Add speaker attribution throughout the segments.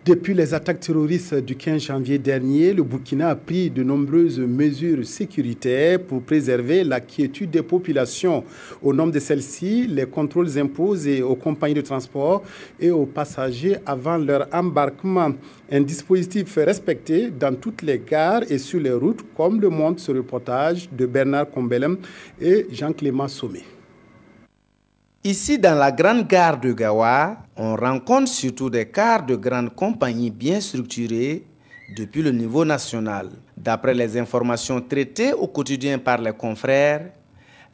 Speaker 1: Depuis les attaques terroristes du 15 janvier dernier, le Burkina a pris de nombreuses mesures sécuritaires pour préserver la quiétude des populations. Au nombre de celles-ci, les contrôles imposés aux compagnies de transport et aux passagers avant leur embarquement. Un dispositif respecté dans toutes les gares et sur les routes, comme le montre ce reportage de Bernard Combelem et Jean-Clément Sommet.
Speaker 2: Ici, dans la grande gare de Gawa, on rencontre surtout des cars de grandes compagnies bien structurées depuis le niveau national. D'après les informations traitées au quotidien par les confrères,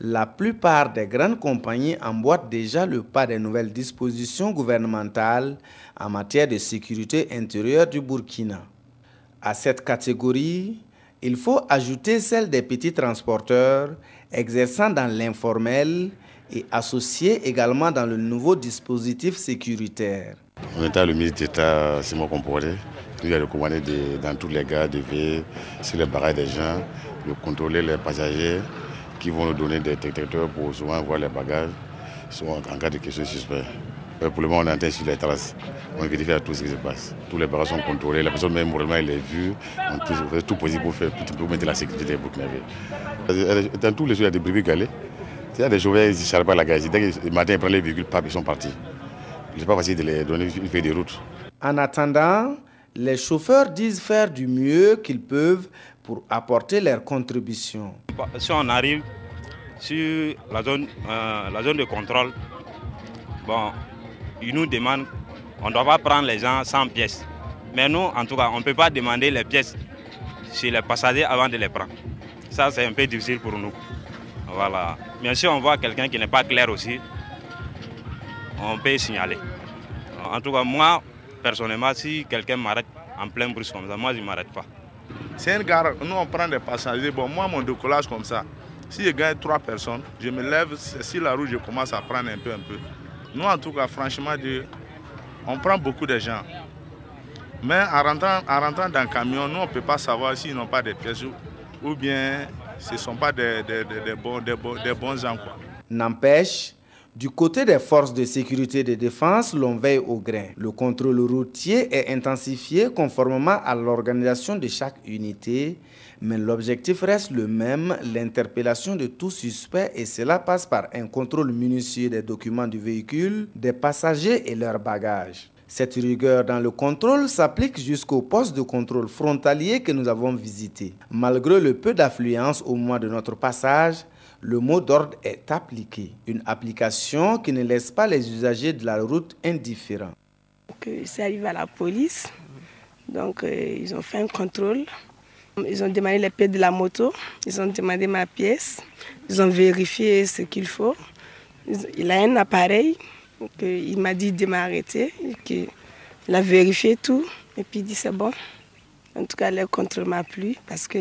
Speaker 2: la plupart des grandes compagnies emboîtent déjà le pas des nouvelles dispositions gouvernementales en matière de sécurité intérieure du Burkina. À cette catégorie, il faut ajouter celle des petits transporteurs exerçant dans l'informel et associés également dans le nouveau dispositif sécuritaire.
Speaker 3: En étant le ministre d'État Simon Comporé, il a recommandé dans toutes les gares de veiller sur les barrages des gens, de contrôler les passagers qui vont nous donner des détecteurs pour souvent voir les bagages en cas de questions suspectes. Pour le moment, on est en train sur les traces. On vérifie tout ce qui se passe. Tous les bagages sont contrôlés. La personne, même moralement, elle est vue. On fait tout possible pour mettre la sécurité des Burkinabés. Dans tous les jours, il y a des brebis galets. Il y a des chauffeurs qui ne chargent pas la gaz. Dès que le matin, ils prennent les véhicules, ils sont partis. Ce n'est pas facile de les donner une feuille de route.
Speaker 2: En attendant, les chauffeurs disent faire du mieux qu'ils peuvent pour apporter leur contribution.
Speaker 4: Si on arrive sur la zone de contrôle, bon, ils nous demandent, on ne doit pas prendre les gens sans pièces. Mais nous, en tout cas, on ne peut pas demander les pièces chez les passagers avant de les prendre. Ça, c'est un peu difficile pour nous. Voilà. Bien sûr, on voit quelqu'un qui n'est pas clair aussi, on peut signaler. En tout cas, moi, personnellement, si quelqu'un m'arrête en plein bruit comme ça, moi, je ne m'arrête pas.
Speaker 5: C'est une gare, nous on prend des passagers. Bon, moi, mon décollage comme ça, si je gagne 3 personnes, je me lève, sur la route, je commence à prendre un peu. Nous, en tout cas, franchement, on prend beaucoup de gens. Mais en rentrant dans le camion, nous, on ne peut pas savoir s'ils n'ont pas de pièces ou bien ce ne sont pas des bons gens.
Speaker 2: N'empêche, du côté des forces de sécurité et de défense, l'on veille au grain. Le contrôle routier est intensifié conformément à l'organisation de chaque unité, mais l'objectif reste le même, l'interpellation de tout suspect, et cela passe par un contrôle minutieux des documents du véhicule, des passagers et leurs bagages. Cette rigueur dans le contrôle s'applique jusqu'au poste de contrôle frontalier que nous avons visité. Malgré le peu d'affluence au moment de notre passage, le mot d'ordre est appliqué. Une application qui ne laisse pas les usagers de la route indifférents.
Speaker 6: C'est arrivé à la police, donc ils ont fait un contrôle. Ils ont demandé les pièces de la moto, ils ont demandé ma pièce, ils ont vérifié ce qu'il faut. Il a un appareil. Il m'a dit de m'arrêter, il a vérifié tout et puis il dit c'est bon. En tout cas, le contrôle m'a plu parce que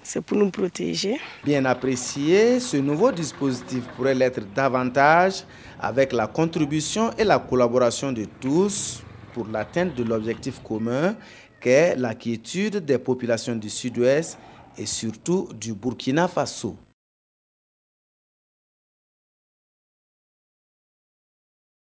Speaker 6: c'est pour nous protéger.
Speaker 2: Bien apprécié, ce nouveau dispositif pourrait l'être davantage avec la contribution et la collaboration de tous pour l'atteinte de l'objectif commun qu'est la quiétude des populations du Sud-Ouest et surtout du Burkina Faso.